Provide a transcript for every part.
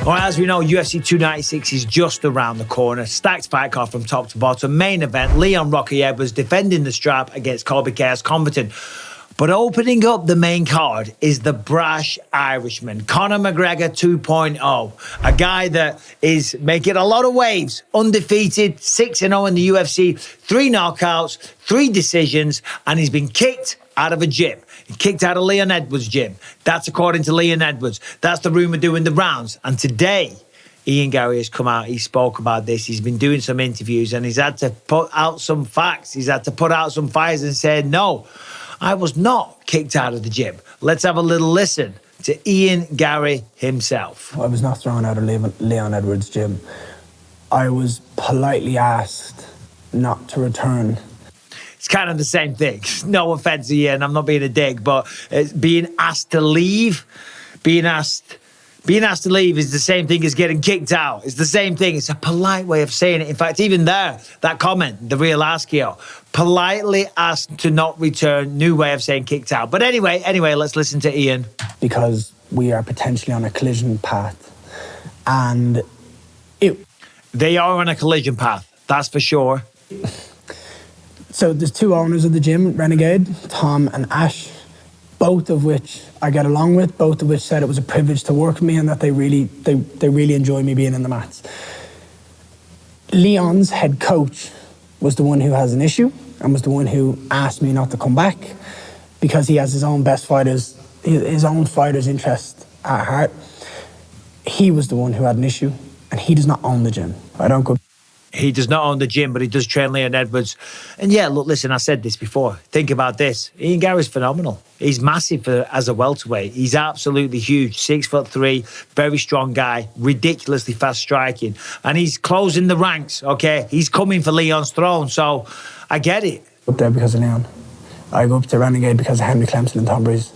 Well, as we know, UFC 296 is just around the corner. Stacked fight card from top to bottom. Main event, Leon Rocky Edwards defending the strap against Colby Chaos Covington. But opening up the main card is the brash Irishman, Conor McGregor 2.0. A guy that is making a lot of waves. Undefeated, 6-0 in the UFC, 3 knockouts, 3 decisions, and he's been kicked out of a gym. He kicked out of Leon Edwards' gym. That's according to Leon Edwards. That's the rumour doing the rounds. And today, Ian Garry has come out. He spoke about this. He's been doing some interviews and he's had to put out some facts. He's had to put out some fires and said, no, I was not kicked out of the gym. Let's have a little listen to Ian Garry himself. I was not thrown out of Leon Edwards' gym. I was politely asked not to return. It's kind of the same thing. No offence to Ian, I'm not being a dick, but being asked to leave, being asked to leave is the same thing as getting kicked out. It's the same thing. It's a polite way of saying it. In fact, even there, that comment, the real Askio, politely asked to not return, new way of saying kicked out. But anyway, let's listen to Ian. Because we are potentially on a collision path. And they are on a collision path, that's for sure. So there's 2 owners of the gym, Renegade, Tom and Ash, both of which I get along with, both of which said it was a privilege to work with me and that they really enjoy me being in the mats. Leon's head coach was the one who has an issue and was the one who asked me not to come back because he has his own fighters' interest at heart. He was the one who had an issue and he does not own the gym. I don't go... He does not own the gym, but he does train Leon Edwards. And yeah, look, listen, I said this before. Think about this. Ian Garry's phenomenal. He's massive as a welterweight. He's absolutely huge. 6'3", very strong guy, ridiculously fast striking. And he's closing the ranks, okay? He's coming for Leon's throne, so I get it. Up there because of Leon. I go up to Renegade because of Henry Clemson and Tom Breeze.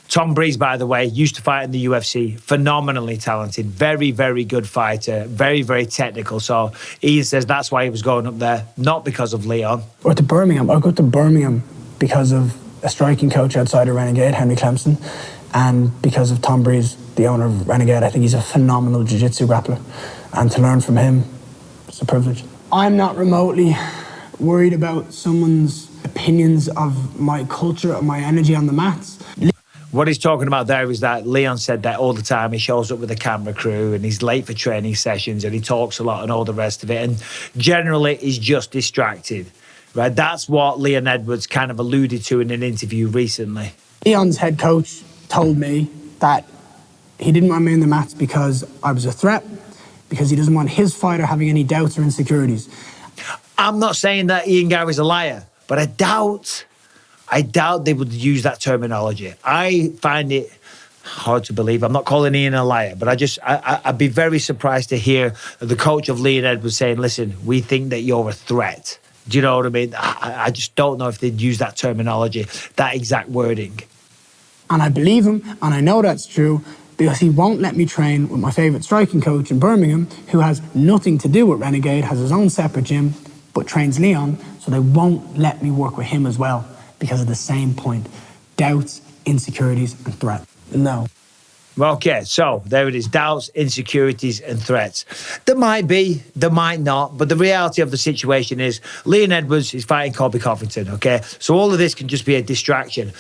Tom Breeze, by the way, used to fight in the UFC. Phenomenally talented. Very, very good fighter. Very, very technical. So Ian says that's why he was going up there, not because of Leon. Or to Birmingham. I go to Birmingham because of a striking coach outside of Renegade, Henry Clemson, and because of Tom Breeze, the owner of Renegade. I think he's a phenomenal jiu-jitsu grappler. And to learn from him, it's a privilege. I'm not remotely worried about someone's opinions of my culture or my energy on the mats. What he's talking about there is that Leon said that all the time. He shows up with a camera crew and he's late for training sessions and he talks a lot and all the rest of it. And generally, he's just distracted, right? That's what Leon Edwards kind of alluded to in an interview recently. Leon's head coach told me that he didn't want me in the mats because I was a threat, because he doesn't want his fighter having any doubts or insecurities. I'm not saying that Ian Garry's a liar, but I doubt they would use that terminology. I find it hard to believe. I'm not calling Ian a liar, but I'd be very surprised to hear the coach of Leon Edwards saying, listen, we think that you're a threat. Do you know what I mean? I just don't know if they'd use that terminology, that exact wording. And I believe him, and I know that's true, because he won't let me train with my favourite striking coach in Birmingham, who has nothing to do with Renegade, has his own separate gym, but trains Leon, so they won't let me work with him as well. Because of the same point, doubts, insecurities, and threat. No. Okay, so there it is. Doubts, insecurities, and threats. There might be, there might not, but the reality of the situation is Leon Edwards is fighting Colby Covington, okay? So all of this can just be a distraction.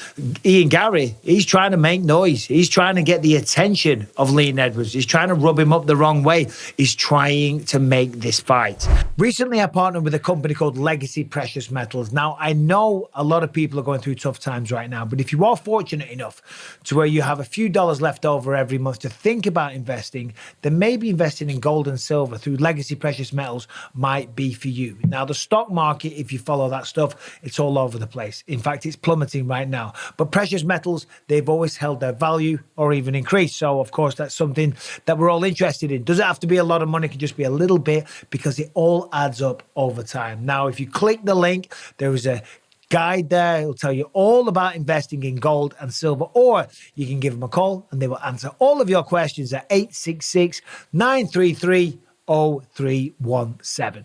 Ian Garry, he's trying to make noise. He's trying to get the attention of Leon Edwards. He's trying to rub him up the wrong way. He's trying to make this fight. Recently, I partnered with a company called Legacy Precious Metals. Now, I know a lot of people are going through tough times right now, but if you are fortunate enough to where you have a few dollars left over every month to think about investing, then maybe investing in gold and silver through Legacy Precious Metals might be for you. Now, the stock market, if you follow that stuff, it's all over the place. In fact, it's plummeting right now. But precious metals, they've always held their value or even increased. So, of course, that's something that we're all interested in. Does it have to be a lot of money? It can just be a little bit because it all adds up over time. Now, if you click the link, there is a guide there. It'll tell you all about investing in gold and silver, or you can give them a call and they will answer all of your questions at 866-933-0317.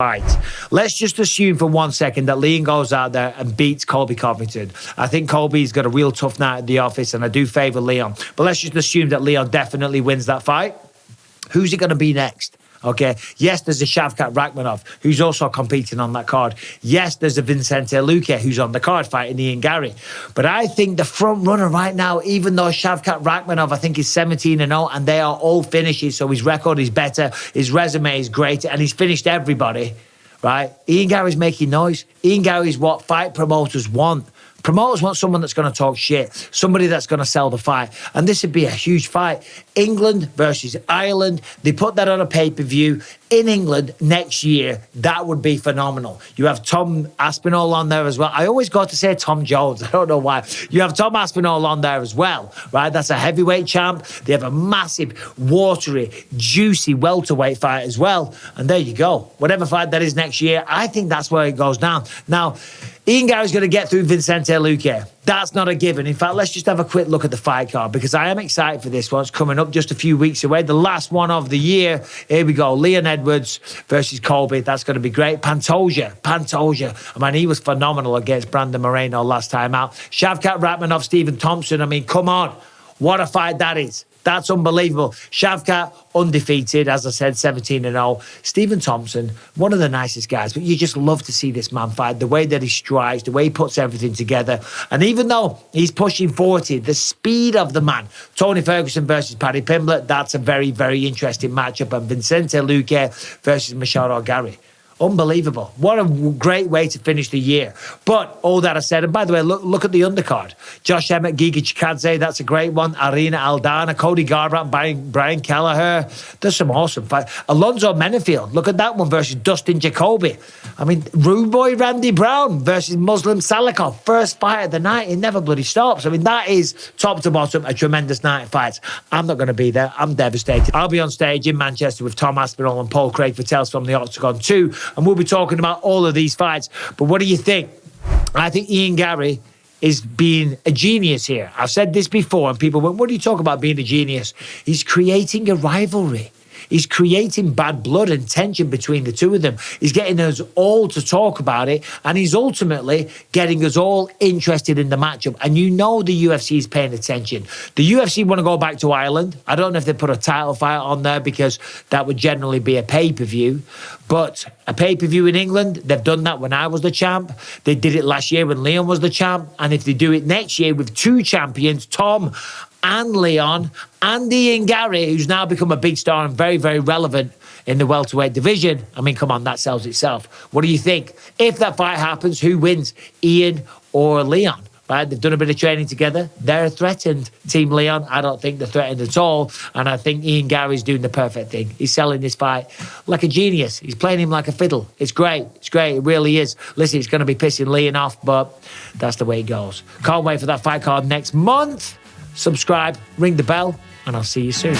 fight. Let's just assume for 1 second that Leon goes out there and beats Colby Covington. I think Colby's got a real tough night at the office, and I do favour Leon. But let's just assume that Leon definitely wins that fight. Who's it going to be next? Okay. Yes, there's a Shavkat Rakhmonov who's also competing on that card. Yes, there's a Vicente Luque who's on the card fighting Ian Garry. But I think the front runner right now, even though Shavkat Rakhmonov, I think is 17-0, and they are all finishes, so his record is better, his resume is great, and he's finished everybody, right? Ian Garry's making noise. Ian Garry's what fight promoters want. Promoters want someone that's going to talk shit, somebody that's going to sell the fight. And this would be a huge fight. England versus Ireland. They put that on a pay-per-view in England next year. That would be phenomenal. You have Tom Aspinall on there as well. I always got to say Tom Jones. I don't know why. You have Tom Aspinall on there as well, right? That's a heavyweight champ. They have a massive, watery, juicy welterweight fight as well. And there you go. Whatever fight that is next year, I think that's where it goes down. Now, Ian Garry's going to get through Vicente Luque. That's not a given. In fact, let's just have a quick look at the fight card, because I am excited for this one. It's coming up just a few weeks away. The last one of the year. Here we go. Leon Edwards versus Colby. That's going to be great. Pantoja. I mean, he was phenomenal against Brandon Moreno last time out. Shavkat Rakhmonov, Stephen Thompson. I mean, come on. What a fight that is. That's unbelievable. Shavkat, undefeated, as I said, 17-0. Stephen Thompson, one of the nicest guys, but you just love to see this man fight. The way that he strikes, the way he puts everything together. And even though he's pushing 40, the speed of the man, Tony Ferguson versus Paddy Pimbett, that's a very, very interesting matchup. And Vicente Luque versus Michel Garry. Unbelievable. What a great way to finish the year. But all that I said, and by the way, look at the undercard. Josh Emmett, Giga Chikadze, that's a great one. Arena Aldana, Cody Garbrandt, Brian Kelleher. There's some awesome fights. Alonzo Menefield, look at that one versus Dustin Jacoby. I mean, Rude Boy Randy Brown versus Muslim Salikov. First fight of the night. It never bloody stops. I mean, that is top to bottom a tremendous night of fights. I'm not going to be there. I'm devastated. I'll be on stage in Manchester with Tom Aspinall and Paul Craig for Tales from the Octagon 2. And we'll be talking about all of these fights. But what do you think? I think Ian Garry is being a genius here. I've said this before, and people went, what do you talk about being a genius? He's creating a rivalry. He's creating bad blood and tension between the two of them. He's getting us all to talk about it, and he's ultimately getting us all interested in the matchup. And you know the UFC is paying attention. The UFC want to go back to Ireland. I don't know if they put a title fight on there, because that would generally be a pay-per-view. But a pay-per-view in England, they've done that when I was the champ. They did it last year when Leon was the champ. And if they do it next year with two champions, Tom and Leon, and Ian Garry, who's now become a big star and very, very relevant in the welterweight division. I mean, come on, that sells itself. What do you think? If that fight happens, who wins, Ian or Leon? Right? They've done a bit of training together. They're threatened, Team Leon. I don't think they're threatened at all. And I think Ian Garry's doing the perfect thing. He's selling this fight like a genius. He's playing him like a fiddle. It's great. It's great. It really is. Listen, it's going to be pissing Leon off, but that's the way it goes. Can't wait for that fight card next month. Subscribe, ring the bell, and I'll see you soon.